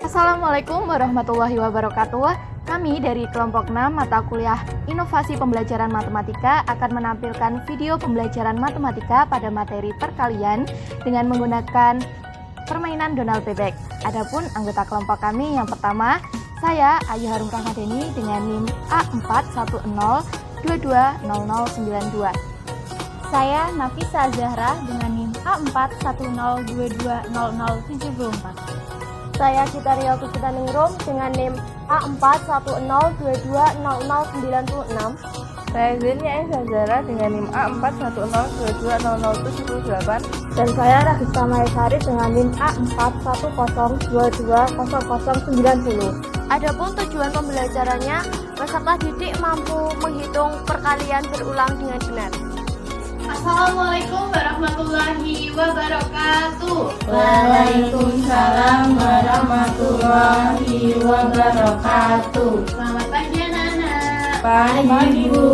Assalamualaikum warahmatullahi wabarakatuh. Kami dari kelompok 6 mata kuliah Inovasi Pembelajaran Matematika akan menampilkan video pembelajaran matematika pada materi perkalian dengan menggunakan permainan Donald Bebek. Adapun anggota kelompok kami yang pertama, saya Ayu Harum Rahmadeni dengan NIM A4102200092. Saya Nafisa Zahra dengan NIM A4102200074. Saya Citaria Puspitaningrum dengan NIM A4102200096. Saya Zenia Zahra dengan NIM A4102200078. Dan saya Ragista Mahesari dengan NIM A4102200090. Adapun tujuan pembelajarannya, peserta didik mampu menghitung perkalian berulang dengan benar. Assalamualaikum warahmatullahi wabarakatuh. Waalaikumsalam warahmatullahi wabarakatuh. Selamat pagi anak-anak. Pagi Bu.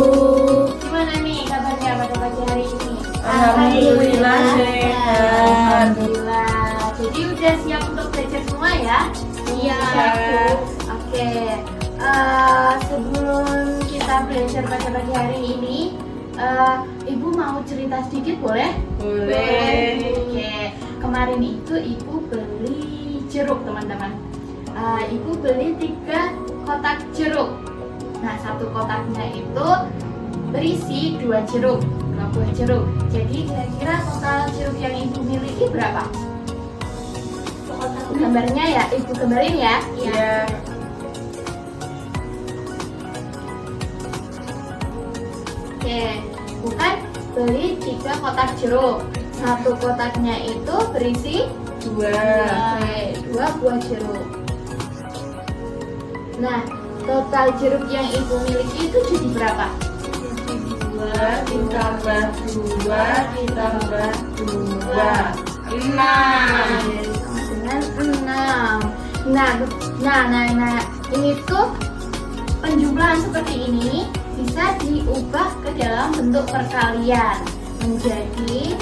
Gimana nih kabarnya pada pagi hari ini? Alhamdulillah sehat. Alhamdulillah. Jadi udah siap untuk belajar semua ya? Iya. Oke. Sebelum kita belajar pada pagi hari ini, Ibu mau cerita sedikit boleh? Boleh. Oke. Kemarin itu Ibu beli jeruk teman-teman. Ibu beli 3 kotak jeruk. Nah, satu kotaknya itu berisi 2 jeruk, 2 buah jeruk. Jadi kira-kira total jeruk yang Ibu miliki berapa? Gambarnya ya, Ibu gambarin ya. Iya. Oke, bukan beli 3 kotak jeruk. Satu kotaknya itu berisi 2. 2 buah jeruk. Nah, total jeruk yang Ibu miliki itu jadi berapa? 2 ditambah 2 ditambah 2 6. Sama dengan 6. Nah, ini tuh penjumlahan seperti ini bisa diubah ke dalam bentuk perkalian menjadi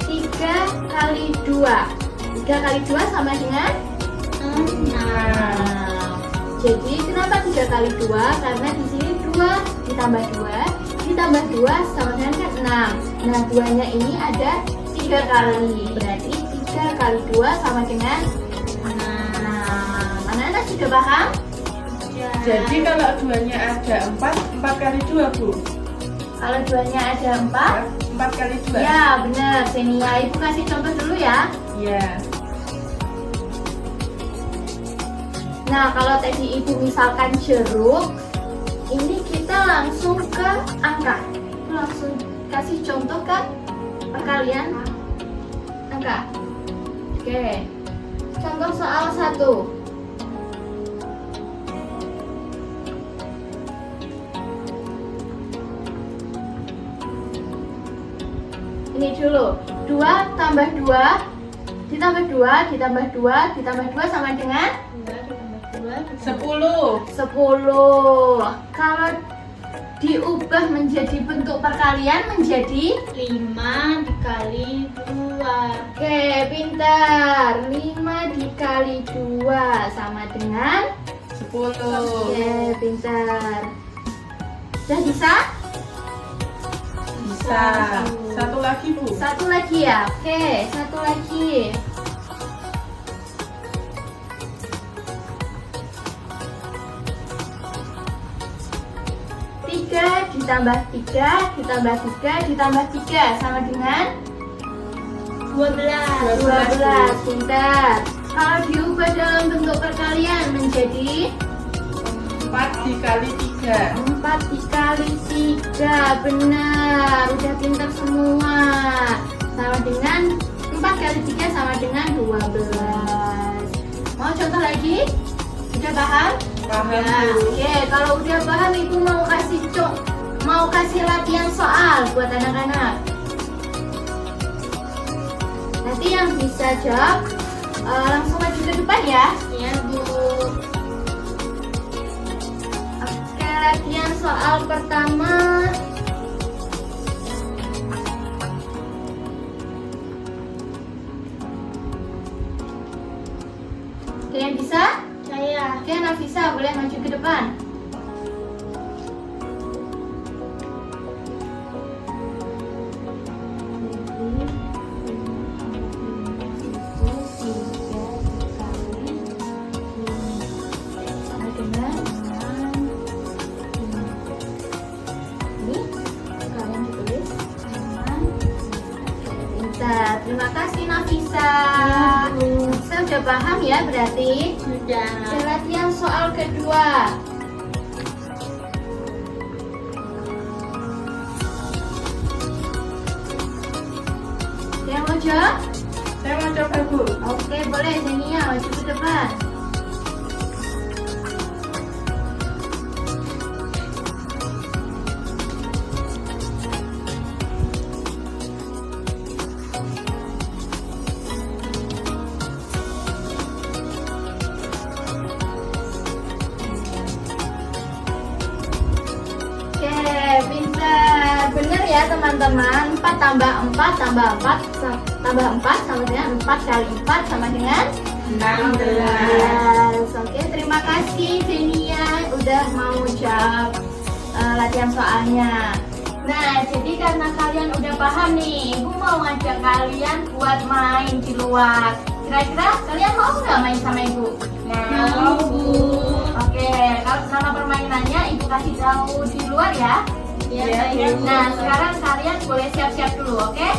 3 kali 2. 3 kali 2 sama dengan 6. Jadi kenapa 3 kali 2? Karena di sini 2 ditambah 2 ditambah 2 sama dengan 6. Nah, 2-nya ini ada 3 kali. Berarti 3 kali 2 sama dengan 6. Anak-anak sudah paham? Jadi kalau 2-nya ada 4 kali 2 Bu. Kalau 2-nya ada 4, 4 kali 2. ya benar. Senia, Ibu kasih contoh dulu ya. Iya. Nah, kalau tadi Ibu misalkan jeruk, ini kita langsung ke angka. Langsung kasih contoh ke perkalian angka. Oke. Contoh soal 1. Ini dulu, 2 tambah 2 ditambah 2 ditambah 2 ditambah 2 sama dengan 10. 10. Kalau diubah menjadi bentuk perkalian menjadi 5 dikali 2. oke, pintar. 5 dikali 2 sama dengan 10. oke, pintar. Sudah bisa? Bisa. Satu lagi Bu. Satu lagi ya? Oke, satu lagi. Tiga ditambah 3 ditambah 3 ditambah 3 sama dengan 12. Pintar. Kalau diubah dalam bentuk perkalian menjadi 4 dikali 3. 4 dikali 3. Benar, udah pintar semua. Sama dengan 4 kali 3 sama dengan 12. Mau contoh lagi? Udah paham? Paham Ya, Bu. oke, kalau udah paham Ibu mau kasih latihan soal buat anak-anak. Nanti yang bisa jawab langsung maju ke depan ya. Iya, Bu. Oke, latihan soal pertama. yang bisa? Saya. Oke, Nafisa boleh maju ke depan. Sama dengan ini, kalian tulis dengan pintar. Terima kasih Nafisa. Nafisa udah paham ya berarti? Sudah. Kita latihan soal kedua. Yang mau jawab? Saya mau coba Bu. Oke, boleh Zenia maju ke depan. Oke, pintar. Bener ya teman-teman. 4 tambah 4 tambah 4 tambah 4 sama dengan 4 kali 4 sama dengan 16. Oke, terima kasih Zenia udah mau jawab latihan soalnya. Nah, jadi karena kalian udah paham nih, Ibu mau ngajak kalian buat main di luar. Kira-kira kalian mau nggak main sama Ibu? Mau, Bu. Oke, kalau nama permainannya Ibu kasih tahu di luar ya. Ya, Iya, Bu. Nah, sekarang kalian boleh siap-siap dulu, oke?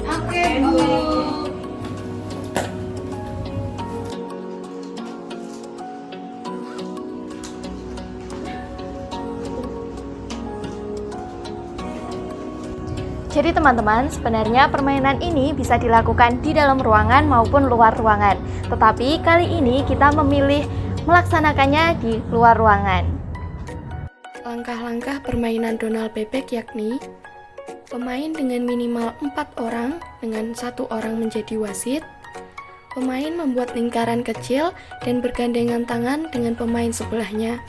Oke, Bu. Jadi teman-teman, sebenarnya permainan ini bisa dilakukan di dalam ruangan maupun luar ruangan. Tetapi kali ini kita memilih melaksanakannya di luar ruangan. Langkah-langkah permainan Donald bebek yakni pemain dengan minimal 4 orang dengan 1 orang menjadi wasit. Pemain membuat lingkaran kecil dan bergandengan tangan dengan pemain sebelahnya.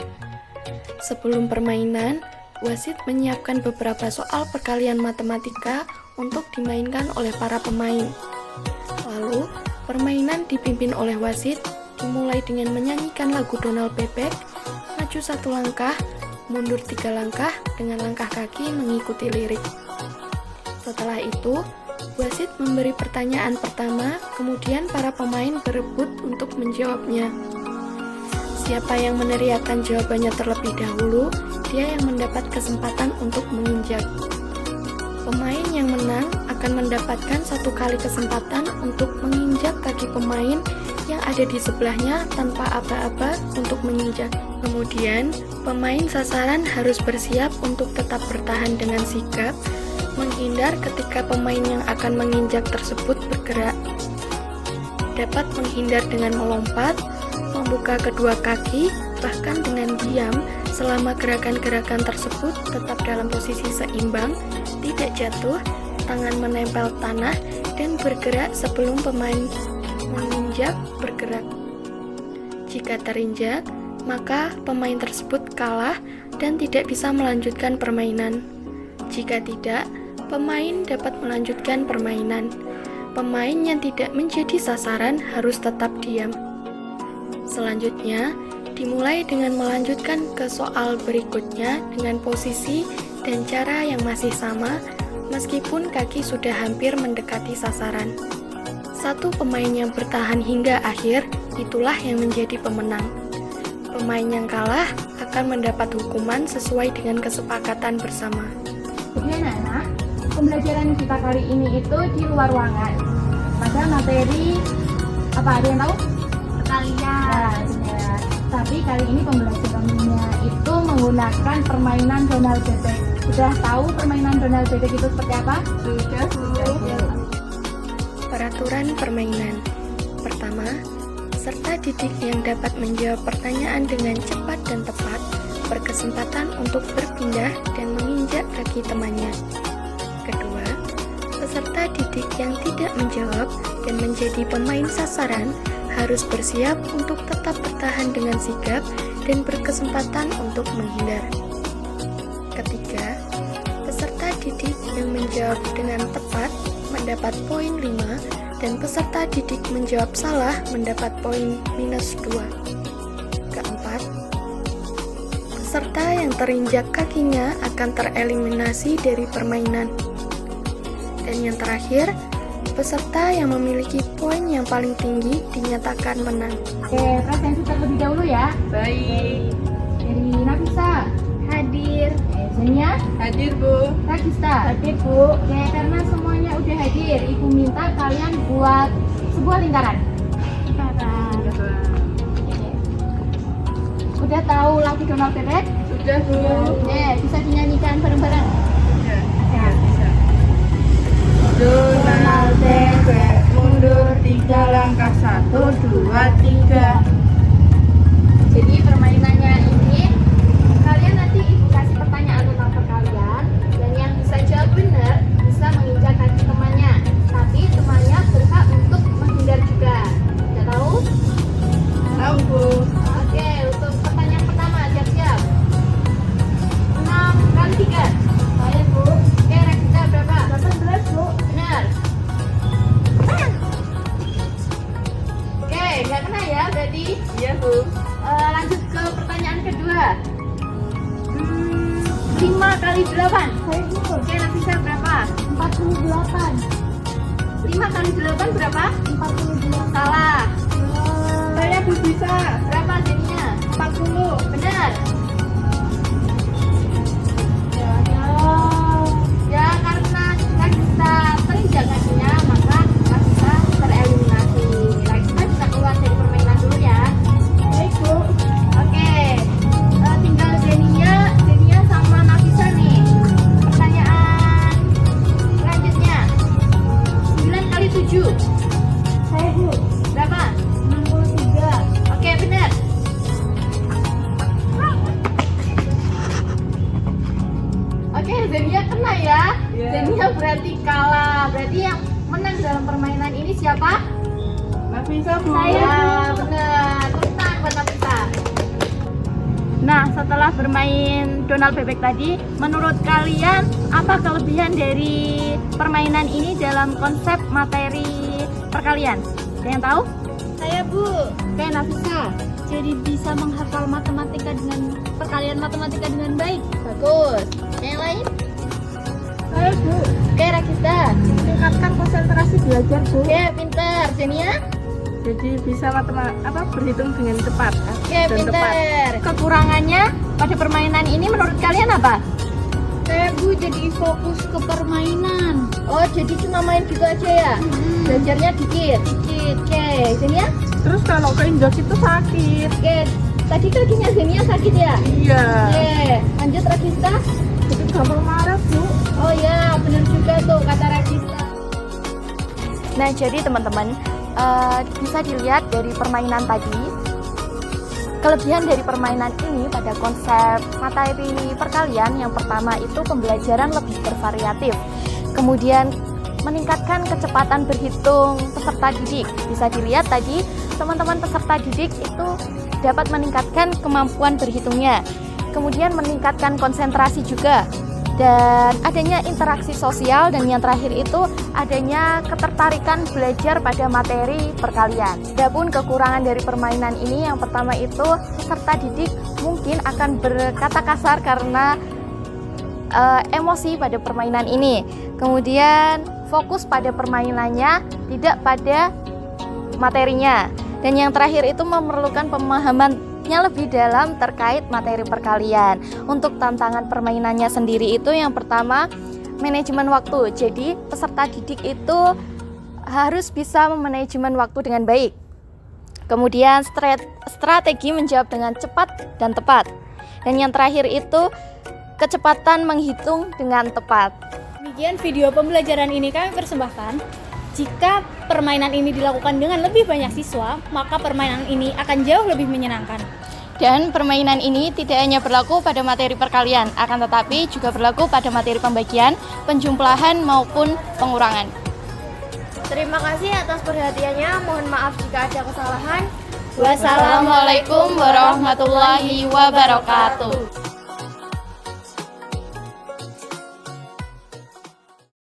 Sebelum permainan, wasit menyiapkan beberapa soal perkalian matematika untuk dimainkan oleh para pemain. Lalu, permainan dipimpin oleh wasit dimulai dengan menyanyikan lagu Donald bebek, maju 1 langkah, mundur 3 langkah dengan langkah kaki mengikuti lirik. Setelah itu, wasit memberi pertanyaan pertama, kemudian para pemain berebut untuk menjawabnya. Siapa yang meneriakkan jawabannya terlebih dahulu, dia yang mendapat kesempatan untuk menginjak. Pemain yang menang akan mendapatkan 1 kali kesempatan untuk menginjak kaki pemain yang ada di sebelahnya tanpa aba-aba untuk menginjak. Kemudian, pemain sasaran harus bersiap untuk tetap bertahan dengan sigap, menghindar ketika pemain yang akan menginjak tersebut bergerak. Dapat menghindar dengan melompat, membuka kedua kaki, bahkan dengan diam selama gerakan-gerakan tersebut tetap dalam posisi seimbang, tidak jatuh, tangan menempel tanah, dan bergerak sebelum pemain menginjak bergerak. Jika terinjak, maka pemain tersebut kalah dan tidak bisa melanjutkan permainan. Jika tidak, pemain dapat melanjutkan permainan. Pemain yang tidak menjadi sasaran harus tetap diam. Selanjutnya, dimulai dengan melanjutkan ke soal berikutnya dengan posisi dan cara yang masih sama, meskipun kaki sudah hampir mendekati sasaran. 1 pemain yang bertahan hingga akhir, itulah yang menjadi pemenang. Pemain yang kalah akan mendapat hukuman sesuai dengan kesepakatan bersama. Jadi anak-anak, pembelajaran kita kali ini itu di luar ruangan. Pada materi apa ada yang tahu? Kalian. Nah, tapi kali ini pembelajarannya itu menggunakan permainan Donald bebek. Sudah tahu permainan Donald bebek itu seperti apa? Sudah. Peraturan permainan. Pertama, peserta didik yang dapat menjawab pertanyaan dengan cepat dan tepat berkesempatan untuk berpindah dan menginjak kaki temannya. Kedua, peserta didik yang tidak menjawab dan menjadi pemain sasaran harus bersiap untuk tetap bertahan dengan sigap dan berkesempatan untuk menghindar. Ketiga, peserta didik yang menjawab dengan tepat mendapat poin 5 dan peserta didik menjawab salah mendapat poin -2. Keempat, peserta yang terinjak kakinya akan tereliminasi dari permainan. Dan yang terakhir, peserta yang memiliki poin yang paling tinggi dinyatakan menang. Oke, presensi terlebih dahulu ya. Baik. Dari Nafisa. Hadir. Zenia. Hadir, Bu. Ragista. Hadir, Bu. Oke, karena semuanya udah hadir, Ibu minta kalian buat sebuah lingkaran. Udah tahu lagu Donald Bebek? Sudah, Bu. Oke, bisa dinyanyikan bareng-bareng. Ya, bisa. Donald Bebek mundur 3 langkah, 1, 2, 3. Jadi permainannya ini, kalian nanti Ibu kasih pertanyaan tentang perkalian, dan yang bisa jawab benar bisa menginjak kaki temannya. Tapi temannya berhak untuk menghindar juga. Udah tahu? Tahu, Bu. Oke, untuk pertanyaan pertama, siap-siap. 6 kali 3. Saya, Bu. Oke, Ragita berapa? 18, Bu. Benar. Oke, nggak kena ya berarti. Iya, Bu. Lanjut ke pertanyaan kedua. 5 kali 8. Saya, Bu. Oke, Nafisa berapa? 48. 5 kali 8 berapa? 48. Salah. Saya Bu bisa. Berapa jadinya? 40. Benar. Ya, karena Nafisa terinjak kakinya, maka Nafisa tereliminasi. Nafisa bisa keluar dari permainan dulu ya. Baik, Bu. Oke, tinggal Zenia sama Nafisa nih. Pertanyaan selanjutnya, 9 kali 7. Saya, Bu. Berapa? 63. Oke, benar. Oke, Zenia kena ya. Iya. Zenia berarti kalah. Berarti yang menang dalam permainan ini siapa? Nafisa, Bu. Ya, benar. Tepuk tangan buat Nafisa. Nah, setelah bermain Donald Bebek tadi, menurut kalian apa kelebihan dari permainan ini dalam konsep materi perkalian? Ada yang tahu? Saya, Bu. Oke, Nafisa. Jadi bisa menghafal matematika dengan perkalian matematika dengan baik. Bagus. Yang lain? Saya, Bu. Oke, Ragista. Meningkatkan konsentrasi belajar, Bu. Oke, pinter. Zenia? Jadi bisa berhitung dengan cepat. Oke, Dan pinter. Kekurangannya pada permainan ini menurut kalian apa? Saya, Bu, jadi fokus ke permainan. Oh, jadi cuma main gitu aja ya? Belajarnya dikit. Oke, Zenia? Terus kalau keinjak itu sakit. Oke, tadi kakinya Zenia sakit ya? Iya. Oke, lanjut Ragista. Jadi gampang marah, Bu. Oh ya, benar juga tuh kata Ragista. Nah, jadi teman-teman, bisa dilihat dari permainan tadi, kelebihan dari permainan ini pada konsep materi perkalian yang pertama itu pembelajaran lebih bervariatif, kemudian meningkatkan kecepatan berhitung peserta didik. Bisa dilihat tadi teman-teman peserta didik itu dapat meningkatkan kemampuan berhitungnya, kemudian meningkatkan konsentrasi juga, dan adanya interaksi sosial, dan yang terakhir itu adanya ketertarikan belajar pada materi perkalian. Adapun kekurangan dari permainan ini, yang pertama itu peserta didik mungkin akan berkata kasar karena emosi pada permainan ini, kemudian fokus pada permainannya, tidak pada materinya, dan yang terakhir itu memerlukan pemahaman lebih dalam terkait materi perkalian. Untuk tantangan permainannya sendiri itu yang pertama manajemen waktu. Jadi peserta didik itu harus bisa memanajemen waktu dengan baik. Kemudian strategi menjawab dengan cepat dan tepat. Dan yang terakhir itu kecepatan menghitung dengan tepat. Demikian video pembelajaran ini kami persembahkan. Jika permainan ini dilakukan dengan lebih banyak siswa, maka permainan ini akan jauh lebih menyenangkan. Dan permainan ini tidak hanya berlaku pada materi perkalian, akan tetapi juga berlaku pada materi pembagian, penjumlahan maupun pengurangan. Terima kasih atas perhatiannya. Mohon maaf jika ada kesalahan. Wassalamualaikum warahmatullahi wabarakatuh.